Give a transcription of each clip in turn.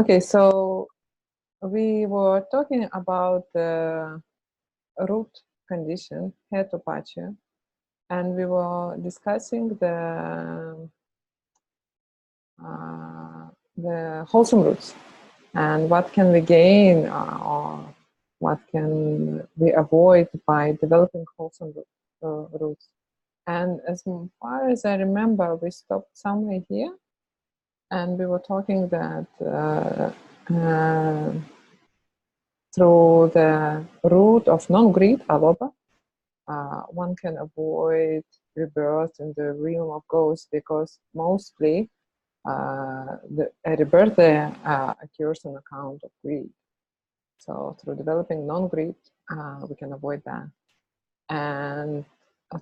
Okay, so we were talking about the root condition, hetupaccayo, and we were discussing the wholesome roots and what can we gain or what can we avoid by developing wholesome roots. And as far as I remember, we stopped somewhere here, and we were talking that through the root of non-greed, hava, one can avoid rebirth in the realm of ghosts, because mostly a rebirth there occurs on account of greed. So through developing non-greed, we can avoid that. And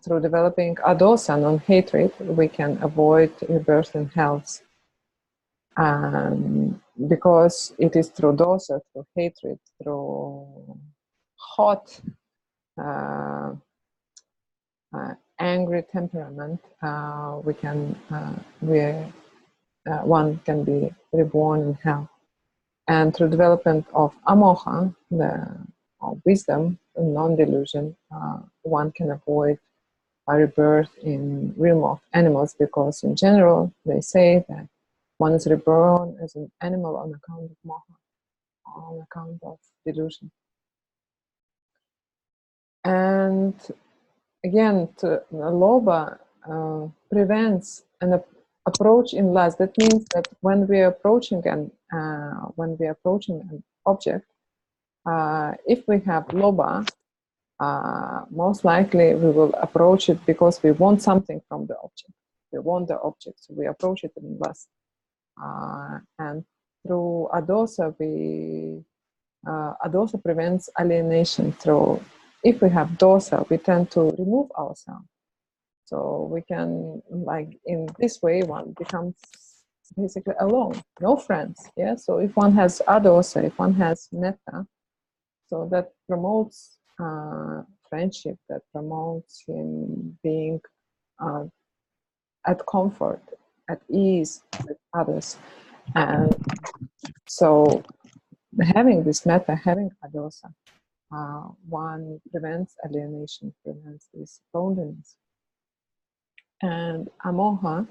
through developing adosa, non-hatred, we can avoid rebirth in hells. Because it is through dosa, through hatred, through hot, angry temperament, one can be reborn in hell. And through development of amoha, of wisdom, non-delusion, one can avoid a rebirth in realm of animals, because in general they say that one is reborn as an animal on account of moha, on account of delusion. And again, lobha prevents an approach in lust. That means that when we are approaching an object, if we have lobha, most likely we will approach it because we want something from the object. We want the object, so we approach it in lust. And through adosa, adosa prevents alienation. Through, if we have dosa, we tend to remove ourselves. So we can, like, in this way, one becomes basically alone, no friends. Yeah. So if one has adosa, if one has metta, so that promotes friendship, that promotes him being at comfort, at ease with others. And so having this metta, having adosa, one prevents alienation, prevents this loneliness. And amoha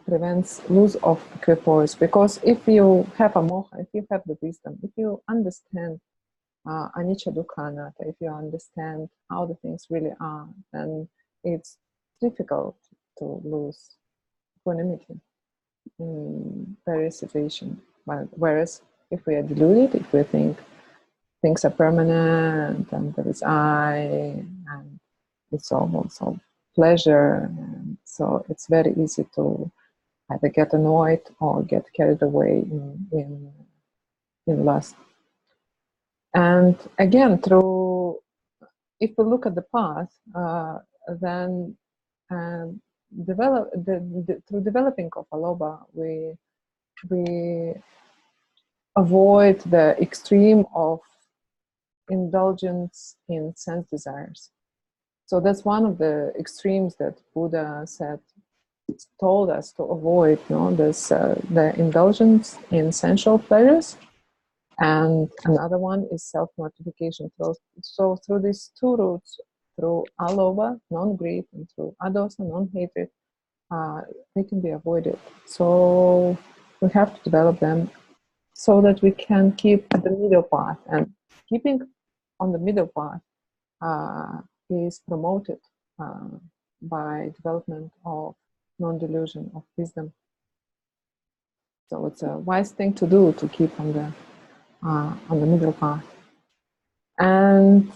prevents lose of equipoise, because if you have amoha, if you have the wisdom, if you understand anicca dukkha anatta, if you understand how the things really are, then it's difficult to lose equanimity in various situations. Whereas if we are deluded, if we think things are permanent and there is I, and it's also pleasure, and so it's very easy to either get annoyed or get carried away in lust. And again, if we look at the path, then through developing of alobha, we avoid the extreme of indulgence in sense desires. So that's one of the extremes that Buddha told us to avoid. There's the indulgence in sensual pleasures, and another one is self-mortification. So through these two routes, through alobha, non-greed, and through adosa, non-hatred, they can be avoided. So we have to develop them so that we can keep at the middle path. And keeping on the middle path is promoted by development of non-delusion, of wisdom. So it's a wise thing to do, to keep on the middle path. And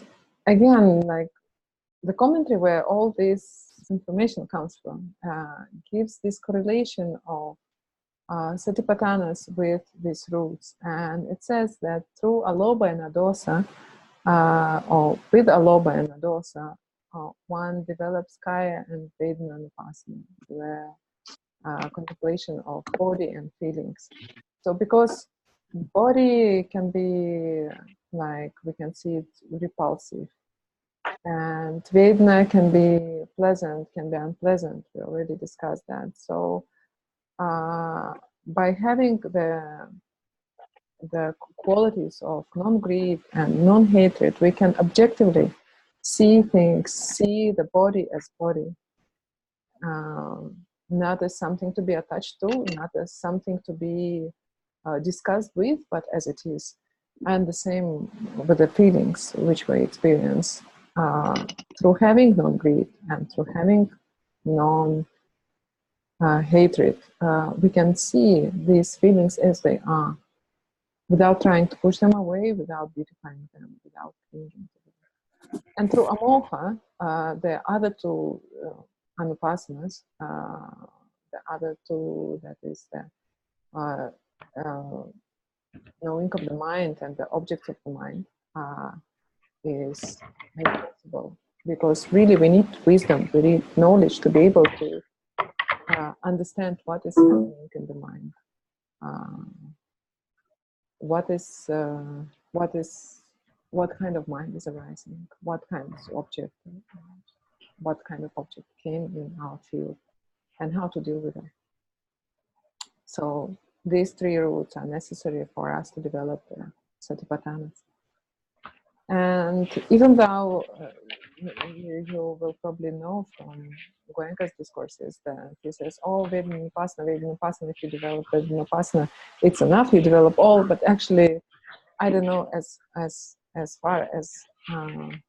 again, like the commentary where all this information comes from gives this correlation of satipatthanas with these roots. And it says that through alobha and adosa, or with alobha and adosa, one develops kaya and vedana nupassana, the contemplation of body and feelings. So because body can be, like, we can see it repulsive, and vedana can be pleasant, can be unpleasant. We already discussed that. So by having the the qualities of non-greed and non-hatred, we can objectively see things, see the body as body, not as something to be attached to, not as something to be discussed with, but as it is. And the same with the feelings which we experience through having non-greed and through having non-hatred. We can see these feelings as they are, without trying to push them away, without beautifying them, without clinging to them. And through amoha, the other two anupasanas, the other two, that is the knowing of the mind and the object of the mind, is made possible. Because really we need wisdom, we need knowledge to be able to understand what is happening in the mind. What kind of mind is arising? What kind of object came in our field, and how to deal with them? So these three roots are necessary for us to develop the satipatthanas. And even though you will probably know from Goenka's discourses that he says, oh, Vedanapassana, if you develop Vedanapassana, it's enough, you develop all, but actually, I don't know, as far as I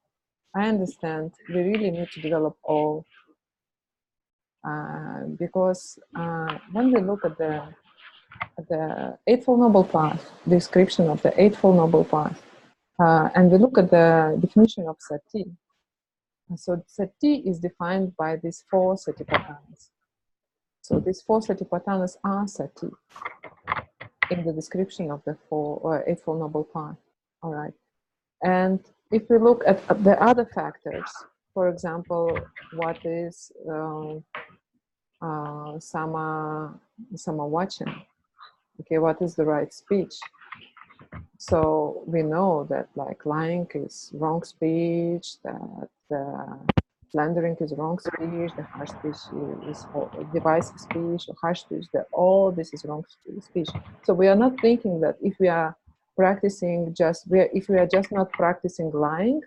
understand, we really need to develop all, because when we look at the Eightfold Noble Path, description of the Eightfold Noble Path, and we look at the definition of sati. So sati is defined by these four satipatthanas. So these four satipatthanas are sati in the description of the Eightfold Noble Path. All right. And if we look at the other factors, for example, what is samavacana? Okay, what is the right speech? So we know that like lying is wrong speech, that slandering is wrong speech, the harsh speech is divisive speech, or harsh speech, that all this is wrong speech. So we are not thinking that if we are practicing if we are just not practicing lying,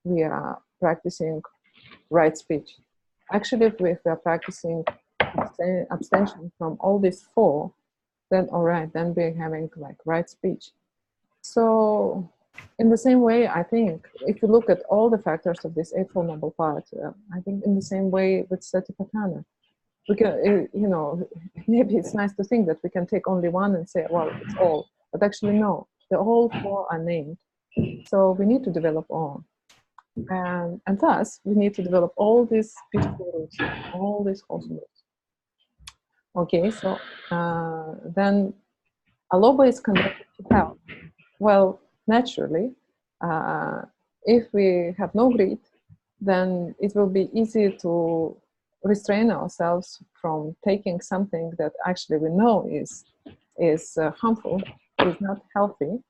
we are practicing right speech. Actually, if we are practicing abstention from all these four, then all right, then we're having like right speech. So in the same way, I think if you look at all the factors of this Eightfold Noble Path, I think in the same way with Satipatthana, we can, maybe it's nice to think that we can take only one and say, well, it's all, but actually no, the whole four are named. So we need to develop all. And thus, we need to develop all these beautiful roots, all these wholesome roots. Okay, so then aloba is connected to health. Well, naturally, if we have no greed, then it will be easy to restrain ourselves from taking something that actually we know is harmful, is not healthy,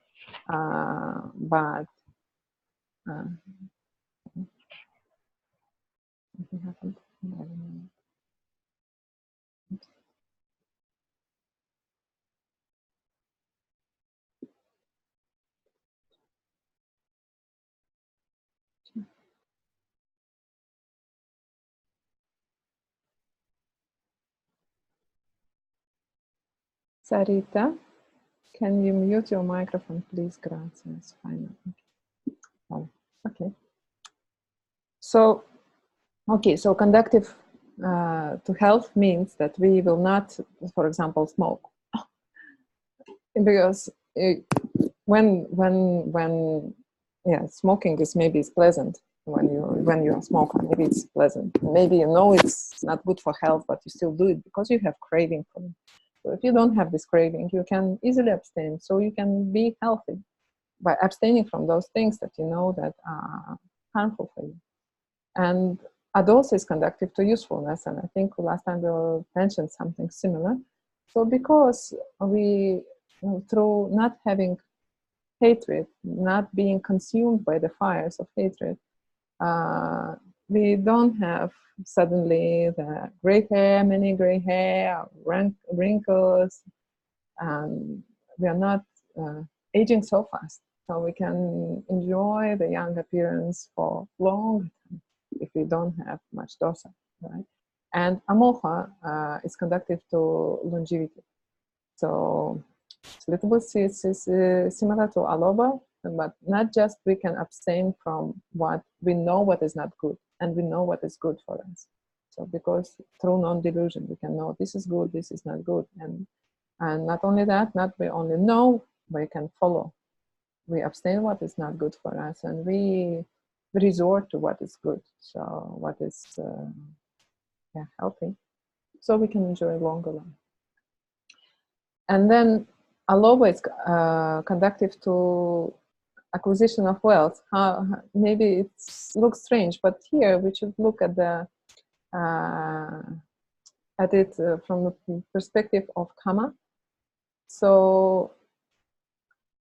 but something happened. Sarita, can you mute your microphone, please? Gracias. Fine. Oh, okay. So, so conductive to health means that we will not, for example, smoke, because when smoking is maybe it's pleasant when you're a smoker. Maybe it's pleasant. Maybe you know it's not good for health, but you still do it because you have craving for it. So if you don't have this craving, you can easily abstain. So you can be healthy by abstaining from those things that you know that are harmful for you. And adosa is conductive to usefulness, and I think last time we mentioned something similar. So because we, through not having hatred, not being consumed by the fires of hatred, we don't have suddenly the gray hair, many gray hair, wrinkles, and we are not aging so fast. So we can enjoy the young appearance for long time if we don't have much dosa, right? And amoha is conductive to longevity. So little seeds is similar to aloba, but not just we can abstain from what we know what is not good, and we know what is good for us. So because through non-delusion, we can know this is good, this is not good. And not only that, not we only know, we can follow. We abstain what is not good for us, and we resort to what is good. So what is healthy, so we can enjoy longer life. And then aloba is conductive to acquisition of wealth. Maybe it looks strange, but here we should look at the at it from the perspective of karma. So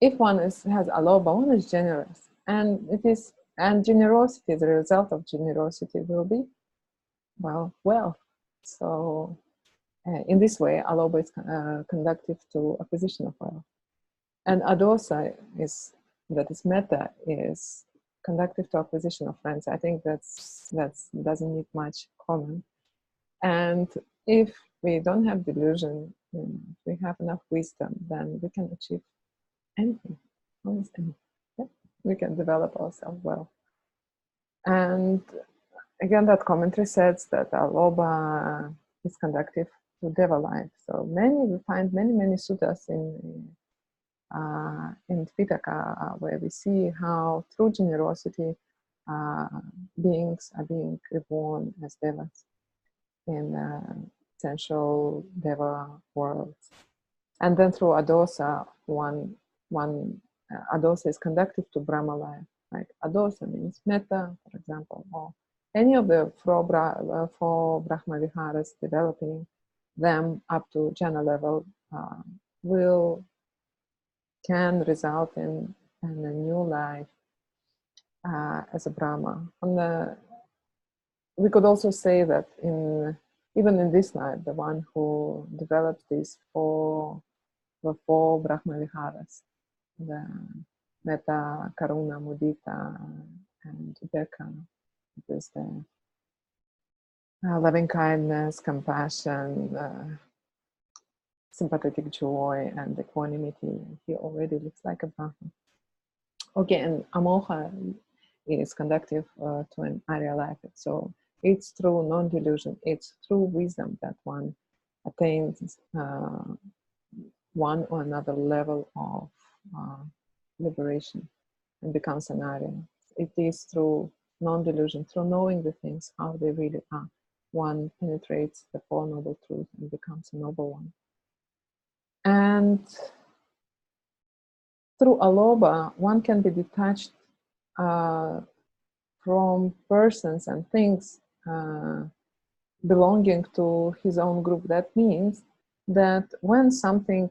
if one has aloba, one is generous, and generosity, the result of generosity will be wealth. So in this way, aloba is conductive to acquisition of wealth, and adosa is metta, is conductive to acquisition of friends. I think that's doesn't need much comment. And if we don't have delusion, we have enough wisdom, then we can achieve anything, almost anything. Yeah? We can develop ourselves well. And again, that commentary says that aloba is conductive to deva life. So we find many suttas in Pitaka where we see how through generosity beings are being reborn as devas in essential deva worlds. And then through adosa, adosa is conductive to Brahma life. Like adosa means metta, for example, or any of the four Brahma viharas, developing them up to jhana level can result in a new life as a Brahma. We could also say that even in this life, the one who develops the four Brahma viharas, the metta, karuna, mudita, and ubeka, it is the loving kindness, compassion, sympathetic joy, and equanimity. He already looks like a Brahma. Okay, and amoha is conductive to an Arya life. So it's through non-delusion, it's through wisdom that one attains one or another level of liberation and becomes an Arya. It is through non-delusion, through knowing the things, how they really are. One penetrates the Four Noble Truths and becomes a noble one. And through aloba, one can be detached from persons and things belonging to his own group. That means that when something,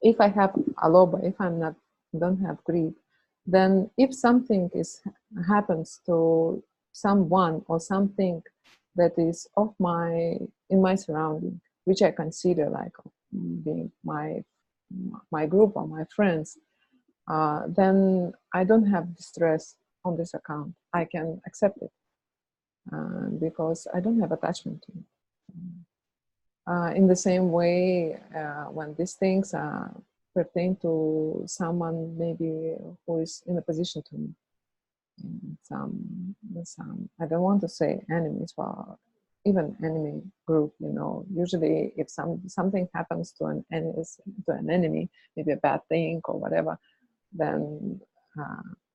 if I have aloba, if don't have greed, then if something happens to someone or something that is in my surrounding, which I consider like being my group or my friends, then I don't have distress on this account. I can accept it because I don't have attachment to it. In the same way, when these things pertain to someone maybe who is in a position to me, some I don't want to say enemies, well, even enemy group, usually if something happens to an enemy, maybe a bad thing or whatever, then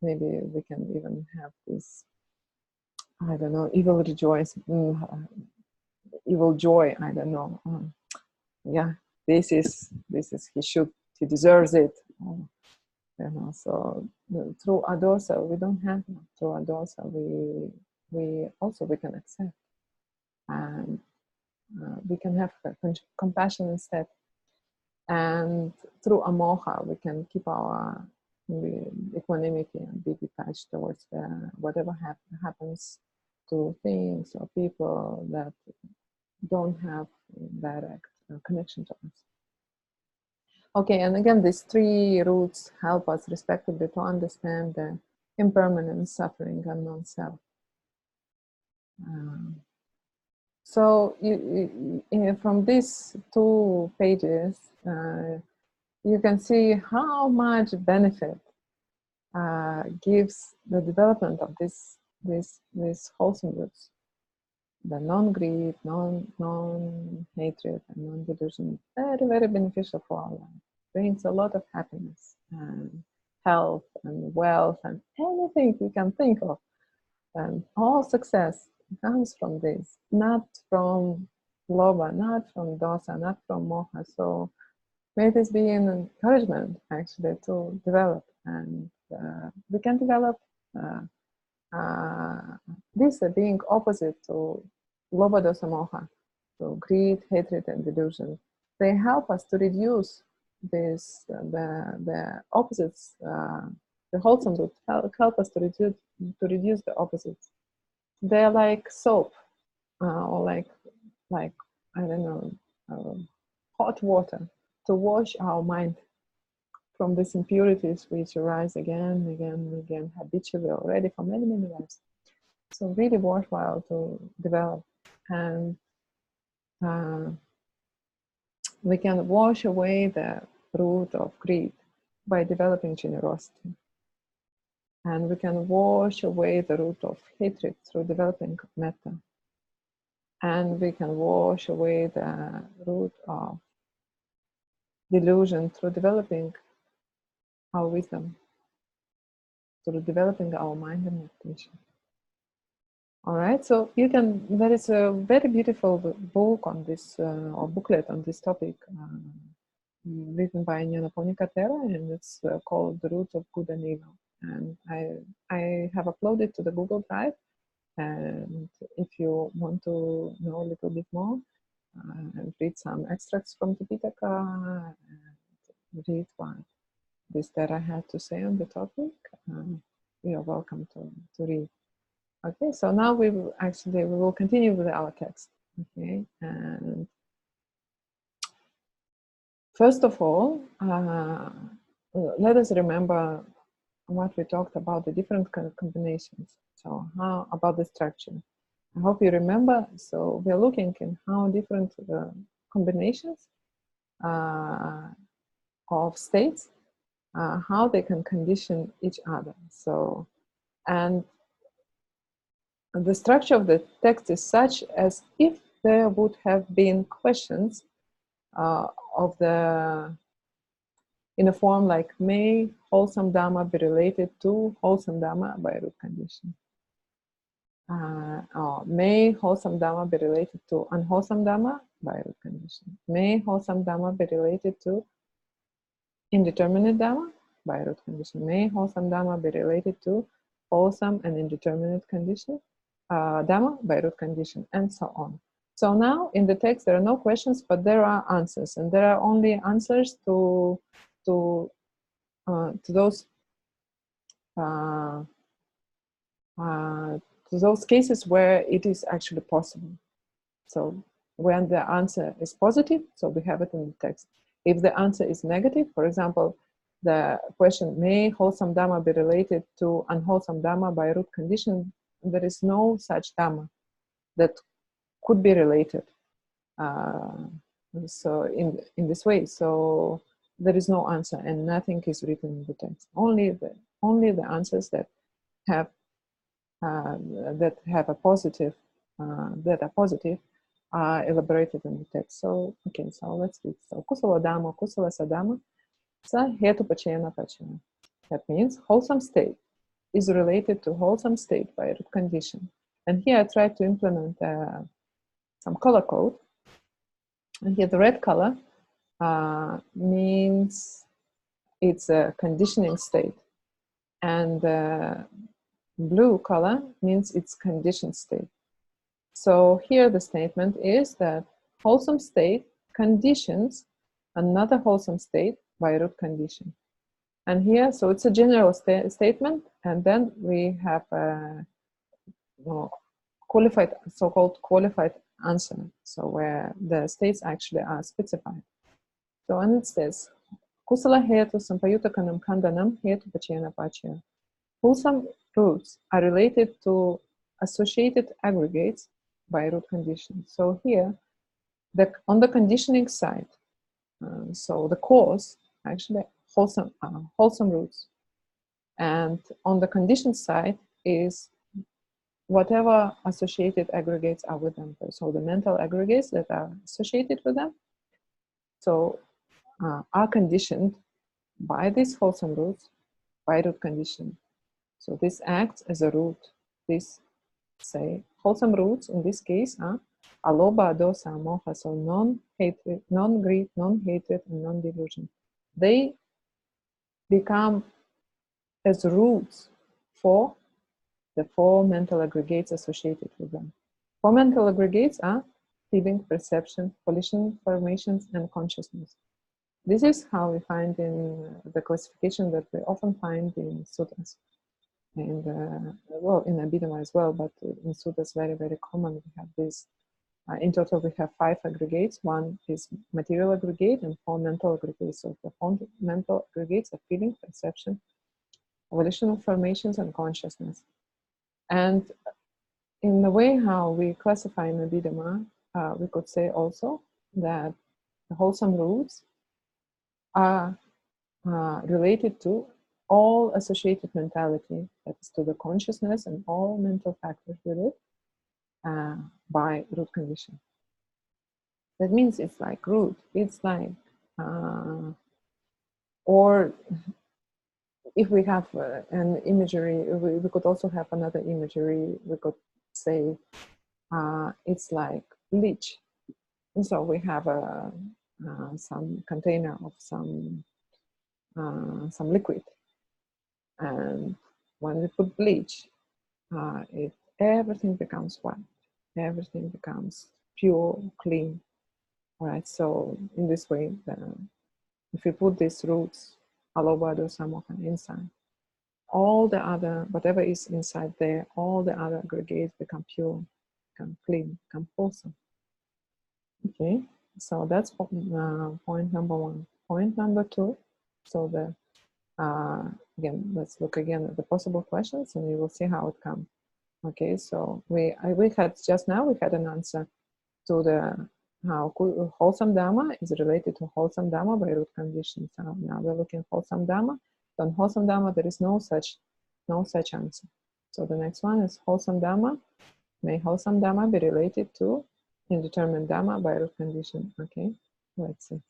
maybe we can even have this, I don't know, evil joy, I don't know. Yeah, this is he deserves it. So through adosa, we don't have that. Through adosa, we can accept, and we can have compassion instead. And through amoha, we can keep our equanimity and be detached towards whatever happens to things or people that don't have direct connection to us. Okay, and again, these three roots help us respectively to understand the impermanence, suffering, and non-self. So from these 2 pages, you can see how much benefit gives the development of this wholesome roots, the non-greed, non-hatred, and non-delusion. Very, very beneficial for our life. Brings a lot of happiness and health and wealth and anything you can think of. And all success comes from this, not from lobha, not from dosa, not from moha. So may this be an encouragement actually to develop, and we can develop this being opposite to lobha, dosa, moha, to greed, hatred, and delusion. They help us to reduce this the opposites. The wholesome root help us to reduce the opposites. They're like soap, or like I don't know, hot water to wash our mind from these impurities which arise again and again and again habitually already for many, many lives. So really worthwhile to develop. And we can wash away the root of greed by developing generosity. And we can wash away the root of hatred through developing metta. And we can wash away the root of delusion through developing our wisdom, through developing our mind and meditation. All right, so you can, there is a very beautiful book on this, or booklet on this topic, written by Nyanaponika Thera, and it's called The Roots of Good and Evil. And I have uploaded to the Google Drive, and if you want to know a little bit more, and read some extracts from the Pitaka, and read what this Thera had to say on the topic, you're welcome to read. Okay, so now we will continue with our text. Okay, and first of all, let us remember what we talked about, the different combinations. So how about the structure? I hope you remember. So we're looking in how different combinations of states, how they can condition each other. So, and the structure of the text is such as if there would have been questions of the, in a form like, may wholesome Dhamma be related to wholesome Dhamma by root condition? Or may wholesome Dhamma be related to unwholesome Dhamma by root condition? May wholesome Dhamma be related to indeterminate Dhamma by root condition? May wholesome Dhamma be related to wholesome and indeterminate condition? Dhamma by root condition, and so on. So now in the text there are no questions, but there are answers, and there are only answers to those cases where it is actually possible. So when the answer is positive, so we have it in the text. If the answer is negative, for example, the question, may wholesome Dhamma be related to unwholesome Dhamma by root condition? There is no such Dhamma that could be related. So in this way, so there is no answer, and nothing is written in the text. Only the answers that have a positive, that are positive, are elaborated in the text. So okay, so let's read. So kusala dhamma, kusala sadhamma, sa hetupaccayo paccayo. That means wholesome state is related to wholesome state by root condition. And here I tried to implement some color code. And here the red color means it's a conditioning state. And blue color means it's conditioned state. So here the statement is that wholesome state conditions another wholesome state by root condition. And here, so it's a general statement, and then we have a qualified, so-called qualified answer, so where the states actually are specified. So, and it says, Kusala hetu sampayutakanam kandanam hetupaccayo paccaya. Wholesome roots are related to associated aggregates by root condition. So here, on the conditioning side, so the cause, actually, wholesome roots. And on the conditioned side is whatever associated aggregates are with them. So the mental aggregates that are associated with them, so are conditioned by these wholesome roots, by root condition. So this acts as a root. This, say, wholesome roots in this case are aloba, dosa, moha, so non-hatred, non-greed, non-hatred, and non-delusion. They become as roots for the four mental aggregates associated with them. Four mental aggregates are feeling, perception, volition, formations, and consciousness. This is how we find in the classification that we often find in sutras. And well, in Abhidhamma as well, but in sutras very, very common. We have this. In total, we have 5 aggregates. One is material aggregate and 4 mental aggregates. So the 4 mental aggregates are feeling, perception, volitional formations, and consciousness. And in the way how we classify in Abhidhamma, we could say also that the wholesome roots are related to all associated mentality, that is to the consciousness and all mental factors with it, by root condition. That means it's like root. It's like, or if we have an imagery, we could also have another imagery. We could say it's like leech. And so we have some container of some liquid, and when we put bleach, everything becomes white. Everything becomes pure, clean. All right. So in this way, if we put these roots, aloba, dosa, moha, inside, all the other, whatever is inside there, all the other aggregates become pure, become clean, become wholesome. Okay. So that's point number 1. Point number 2. So the again, let's look again at the possible questions, and we will see how it comes. Okay, so we had just now, we had an answer to the how wholesome Dhamma is related to wholesome Dhamma by root conditions. Now we're looking wholesome Dhamma. So in wholesome Dhamma, there is no such answer. So the next one is wholesome Dhamma. May wholesome Dhamma be related to indeterminate Dhamma by root condition. Okay, let's see.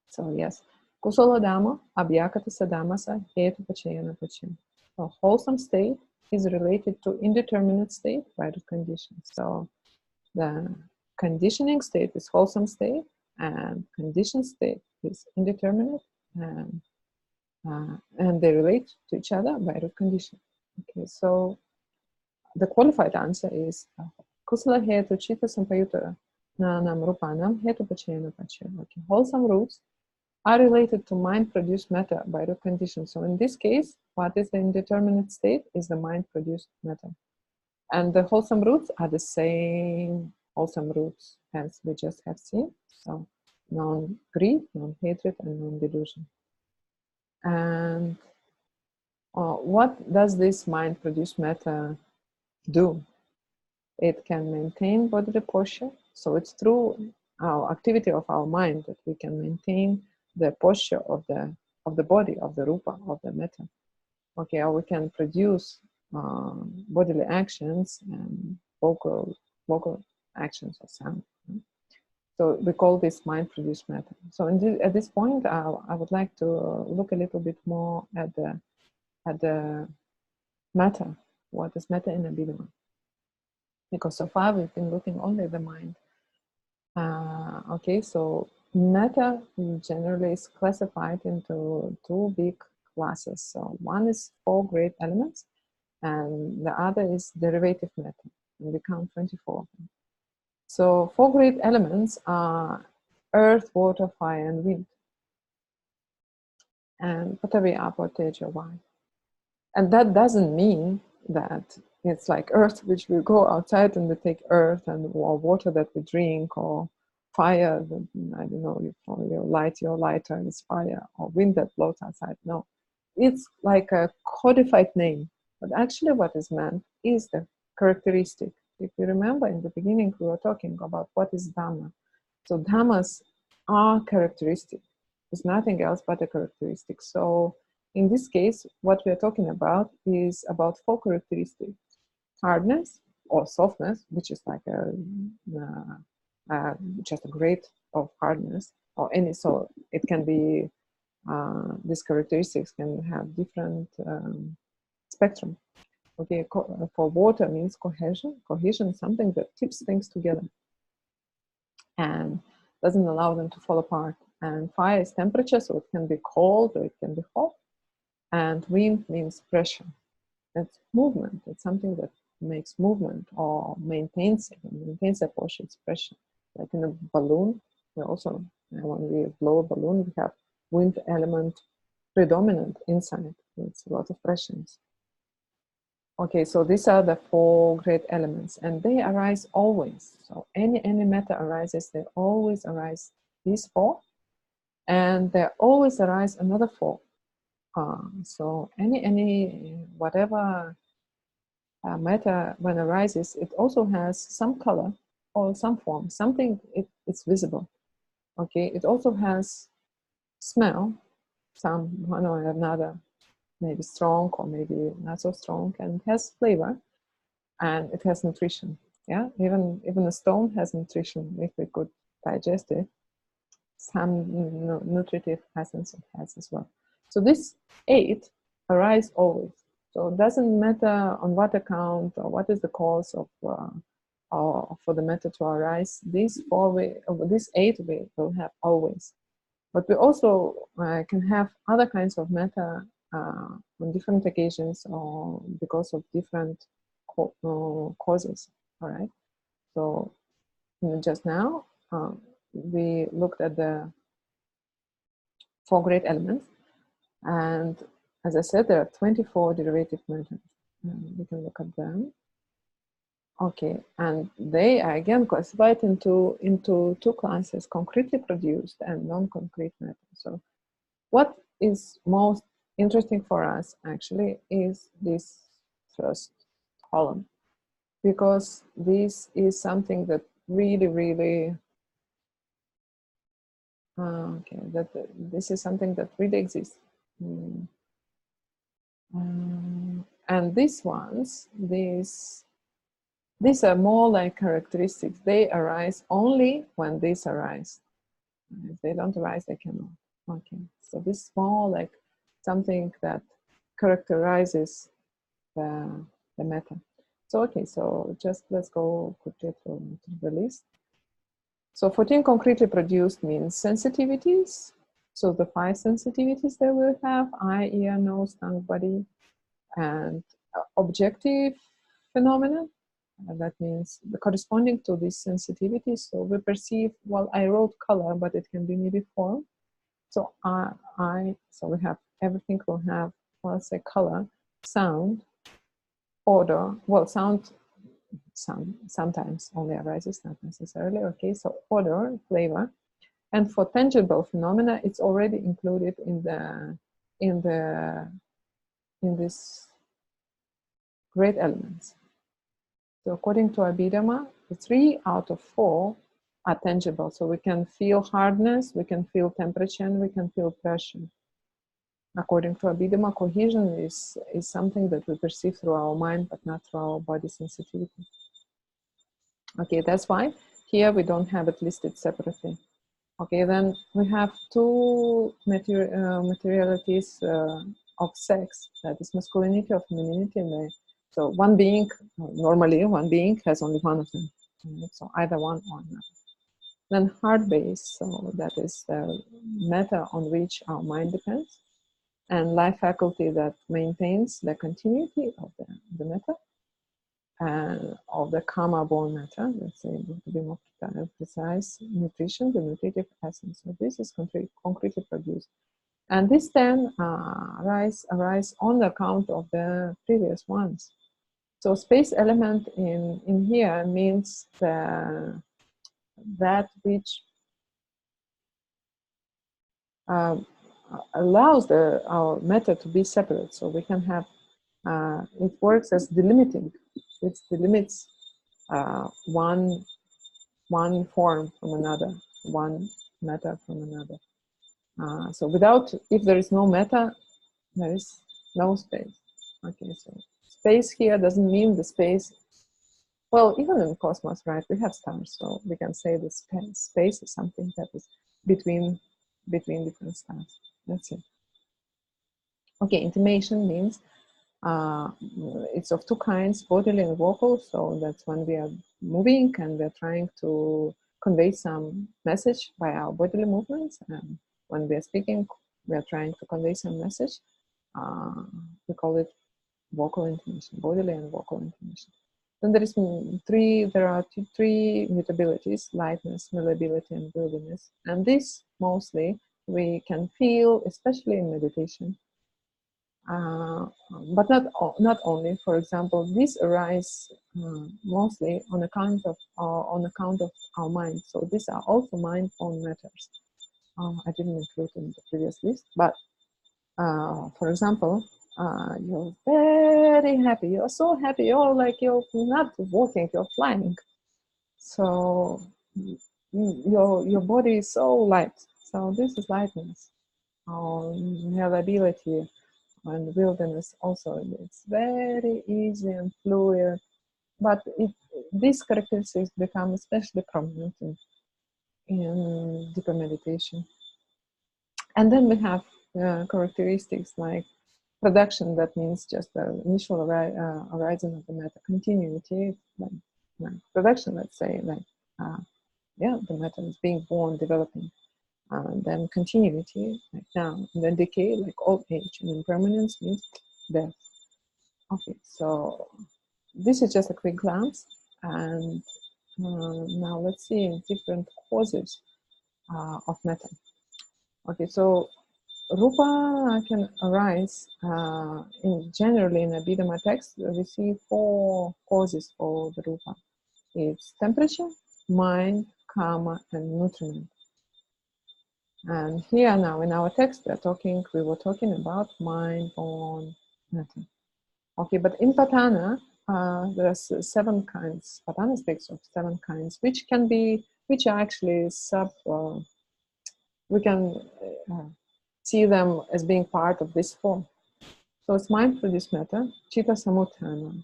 So yes, kusala Dhamma, abhyakata sadhamasa, hetupaccayo paccaya. So wholesome state is related to indeterminate state by root condition. So the conditioning state is wholesome state, and conditioned state is indeterminate, and they relate to each other by root condition. Okay, so the qualified answer is kusala hetu chitta sampayuta nanam rupanam hetupaccayo paccaya. Okay, wholesome roots are related to mind-produced matter by root condition. So in this case, what is the indeterminate state is the mind-produced matter. And the wholesome roots are the same wholesome roots as we just have seen. So non-greed, non-hatred, and non-delusion. And what does this mind-produced matter do? It can maintain bodily posture. So it's through our activity of our mind that we can maintain the posture of the body, of the rupa, of the matter. Okay, or we can produce bodily actions and vocal actions or sound. So we call this mind-produced matter. So at this point, I would like to look a little bit more at the matter. What is matter in Abhidhamma? Because so far we've been looking only at the mind. Okay, so matter generally is classified into 2 big classes. So one is 4 great elements, and the other is derivative matter, and we count 24 of them. So 4 great elements are earth, water, fire, and wind, and Prithvi, Apo, Tejo, Vaya. And that doesn't mean that it's like earth, which we go outside and we take earth, and or water that we drink, or fire, I don't know, you light your lighter is fire, or wind that blows outside. No, it's like a codified name. But actually what is meant is the characteristic. If you remember in the beginning, we were talking about what is Dhamma. So Dhammas are characteristic. There's nothing else but a characteristic. So in this case, what we are talking about is about 4 characteristics. Hardness or softness, which is like just a grade of hardness, or any, so it can be, these characteristics can have different spectrum. Okay, for water means cohesion. Cohesion is something that keeps things together and doesn't allow them to fall apart. And fire is temperature, so it can be cold or it can be hot. And wind means pressure. It's movement. It's something that makes movement or maintains it, and maintains a portion, it's pressure. Like in a balloon, we also, when we blow a balloon, we have wind element predominant inside. It's a lot of pressures. Okay, so these are the 4 great elements, and they arise always. So any matter arises, they always arise, these 4, and they always arise another 4. So whatever matter when arises, it also has some color or some form, something it's visible. Okay, it also has smell, some one or another, maybe strong or maybe not so strong, and it has flavor, and it has nutrition. Yeah, even a stone has nutrition if we could digest it. Some nutritive essence it has as well. So this 8 arise always. So it doesn't matter on what account or what is the cause of or for the matter to arise. These 8 we will have always. But we also can have other kinds of matter on different occasions or because of different causes. All right. So just now we looked at the 4 great elements, and as I said, there are 24 derivative matters. We can look at them. Okay, and they are again classified into 2 classes: concretely produced and non-concrete matter. So what is most interesting for us actually is this first column, because this is something that really this is something that really exists. And these ones, these are more like characteristics. They arise only when these arise. If they don't arise, they cannot. Okay, so this is more like something that characterizes the matter. So okay, so just let's go quickly through the list. So 14 concretely produced means sensitivities. So the 5 sensitivities that we have: eye, ear, nose, tongue, body, and objective phenomena. That means the corresponding to this sensitivity. So we perceive, well, I wrote color, but it can be maybe form. So so we have everything will have, well, let's say color, sound, odor. Well, sound sometimes only arises, not necessarily. Okay, so odor, flavor, and for tangible phenomena, it's already included in this great elements. So according to Abhidhamma, the 3 out of 4 are tangible. So we can feel hardness, we can feel temperature, and we can feel pressure. According to Abhidhamma, cohesion is something that we perceive through our mind, but not through our body sensitivity. Okay, that's why here we don't have it listed separately. Okay, then we have 2 materialities of sex, that is masculinity or femininity. And so one being, normally one being has only one of them. So either one or another. Then heart base, so that is the matter on which our mind depends, and life faculty that maintains the continuity of the matter, and of the karma-born matter, let's say, to be more precise, nutrition, the nutritive essence. So this is concretely produced. And this then arise on account of the previous ones. So space element in here means that which allows our matter to be separate. So we can have, it works as delimiting. It delimits one form from another, one matter from another. So if there is no matter, there is no space. Okay, so space here doesn't mean the space. Well, even in cosmos, right, we have stars, so we can say the space is something that is between different stars. That's it. Okay, intimation means it's of two kinds, bodily and vocal. So that's when we are moving and we're trying to convey some message by our bodily movements. And when we are speaking, we are trying to convey some message. We call it vocal intonation, bodily and vocal intonation. Then there are three mutabilities: lightness, malleability, and wilderness. And this mostly we can feel, especially in meditation. But not only. For example, this arises mostly on account of our mind. So these are also mind-born matters. I didn't include in the previous list, but for example, you're very happy. You're so happy. You're not walking. You're flying. So your body is so light. So this is lightness. Malleability and wilderness also. It's very easy and fluid, but these characteristics become especially prominent in deeper meditation. And then we have characteristics like production. That means just the initial arising of the matter. Continuity, like production, let's say, the matter is being born, developing. Then continuity, like now, and then decay, like old age, and impermanence means death. Okay, so this is just a quick glance, and now let's see different causes of matter. Okay, so rupa can arise generally in Abhidhamma text. We see four causes for the rupa. It's temperature, mind, karma, and nutriment. And here now in our text, we were talking about mind-born matter. Okay, but in Patana, there are 7 kinds. Patana speaks of 7 kinds, which are actually we can see them as being part of this form. So it's mind-produced matter, chitta samutthana.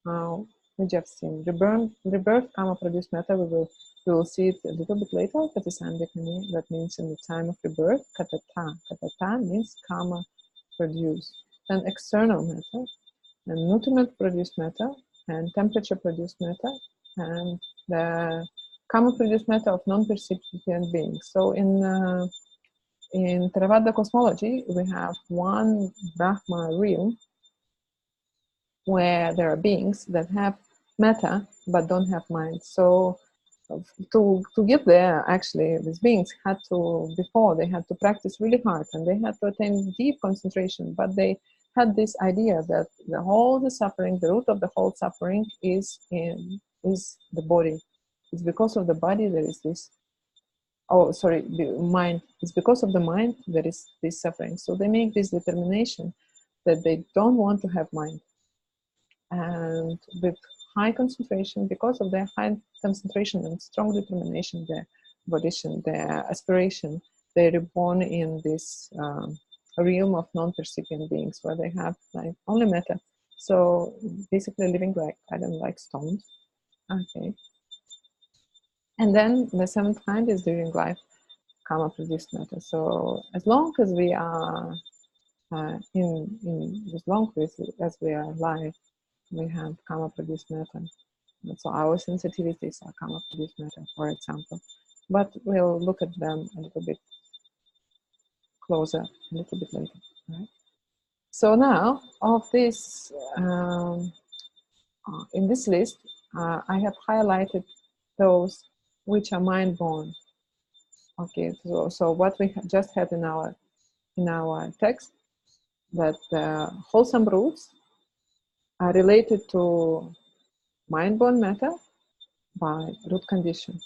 Now, we just seen rebirth, karma-produced matter. We will see it a little bit later. Katisandhikani, that means in the time of rebirth. Katata means karma-produced. Then external matter, and nutriment-produced matter, and temperature-produced matter, and the karma-produced matter of non-percipient beings. So in Theravada cosmology, we have one Brahma realm where there are beings that have matter but don't have mind. So to get there, actually, these beings they had to practice really hard, and they had to attain deep concentration, but they had this idea that the root of the whole suffering is the body. It's because of the body there is this, the mind. It's because of the mind there is this suffering. So they make this determination that they don't want to have mind. And with high concentration, because of their high concentration and strong determination, their volition, their aspiration, they're reborn in this realm of non-percipient beings where they have like only matter. So basically living like stones. Okay. And then the 7th kind is during life, karma-produced matter. So as long as we are as we are alive, we have karma-produced matter. And so our sensitivities are karma-produced matter, for example. But we'll look at them a little bit closer, a little bit later. Right? So now, of this, in this list, I have highlighted those which are mind-born. Okay, so what we just had in our text, that wholesome roots are related to mind-born matter by root condition.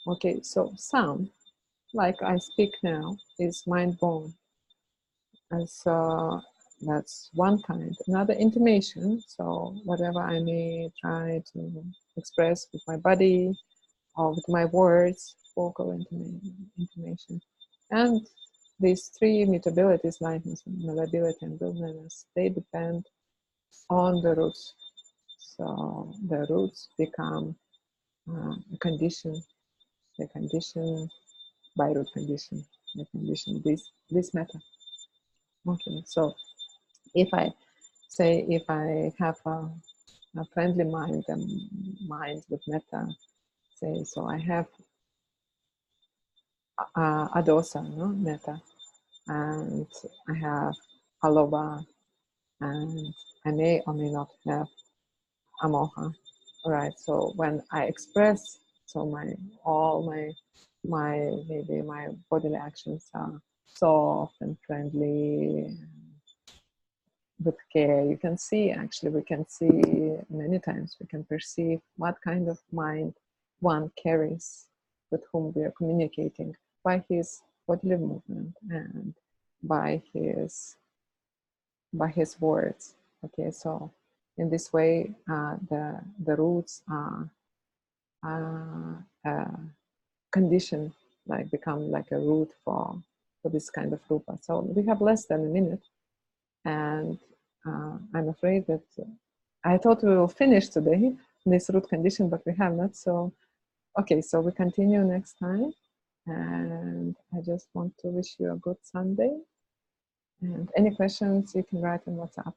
Okay, so sound. like I speak now, is mind-born. And so that's one kind. Another, intimation. So whatever I may try to express with my body or with my words, vocal intimation. And these three mutabilities, lightness, malleability, and wildness, they depend on the roots. So the roots become a condition, the condition by root condition, the condition, this matter. Okay, so if I say, if I have a friendly mind, mind with metta, say, so I have a dosa, no, metta, and I have aloha, and I may or may not have amoha. All right. So when I express, so all my maybe my bodily actions are soft and friendly, with care. You can see, actually, we can see many times, we can perceive what kind of mind one carries, with whom we are communicating, by his bodily movement and by his words. Okay, so in this way, the roots are conditioned, like become like a root for this kind of rupa. So we have less than a minute, and I'm afraid that I thought we will finish today this root condition, but we have not. So okay, so we continue next time, and I just want to wish you a good Sunday. And any questions you can write on WhatsApp.